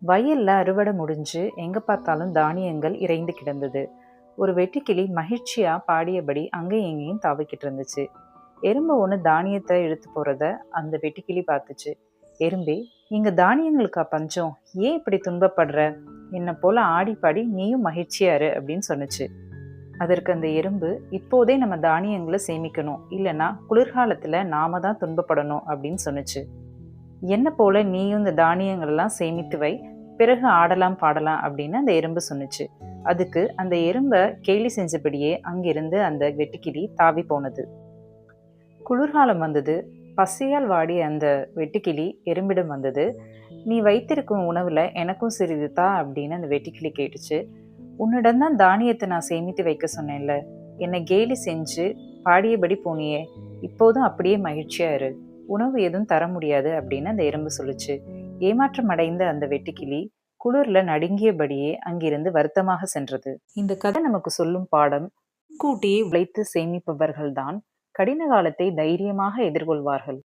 வயல்ல அறுவடை முடிஞ்சு எங்க பார்த்தாலும் தானியங்கள் இறைந்து கிடந்தது. ஒரு வெட்டுக்கிளி மகிழ்ச்சியா பாடியபடி அங்கேயும் எங்கேயும் தாவிக்கிட்டு இருந்துச்சு. எறும்பு ஒன்று தானியத்தை எடுத்து போறத அந்த வெட்டுக்கிளி பார்த்துச்சு. எறும்பே, இங்க தானியங்களுக்கா பஞ்சம்? ஏன் இப்படி துன்பப்படுற? என்ன போல ஆடி பாடி நீயும் மகிழ்ச்சியா இரு அப்படின்னு சொன்னுச்சு. அதற்கு அந்த எறும்பு, இப்போதே நம்ம தானியங்களை சேமிக்கணும், இல்லைன்னா குளிர்காலத்துல நாம தான் துன்பப்படணும் அப்படின்னு சொன்னுச்சு. என்ன போல நீயும் இந்த தானியங்கள் எல்லாம் சேமித்து வை, பிறகு ஆடலாம் பாடலாம் அப்படின்னு அந்த எறும்பு சொன்னுச்சு. அதுக்கு அந்த எறும்பை கேலி செஞ்சபடியே அங்கிருந்து அந்த வெட்டுக்கிளி தாவி போனது. குளிர்காலம் வந்தது. பசியால் வாடிய அந்த வெட்டுக்கிளி எறும்பிடம் வந்தது. நீ வைத்திருக்கும் உணவுல எனக்கும் சிறிது தா அப்படின்னு அந்த வெட்டுக்கிளி கேட்டுச்சு. உன்னிடம்தான் தானியத்தை நான் சேமித்து வைக்க சொன்னேன்ல, என்னை கேலி செஞ்சு பாடியபடி போனியே, இப்போதும் அப்படியே மகிழ்ச்சியா இரு, உணவு எதுவும் தர முடியாது அப்படின்னு அந்த எறும்பு சொல்லுச்சு. ஏமாற்றம் அடைந்த அந்த வெட்டுக்கிளி குளிர்ல நடுங்கியபடியே அங்கிருந்து வருத்தமாக சென்றது. இந்த கதை நமக்கு சொல்லும் பாடம், முன்கூட்டியே உழைத்து சேமிப்பவர்கள்தான் கடின காலத்தை தைரியமாக எதிர்கொள்வார்கள்.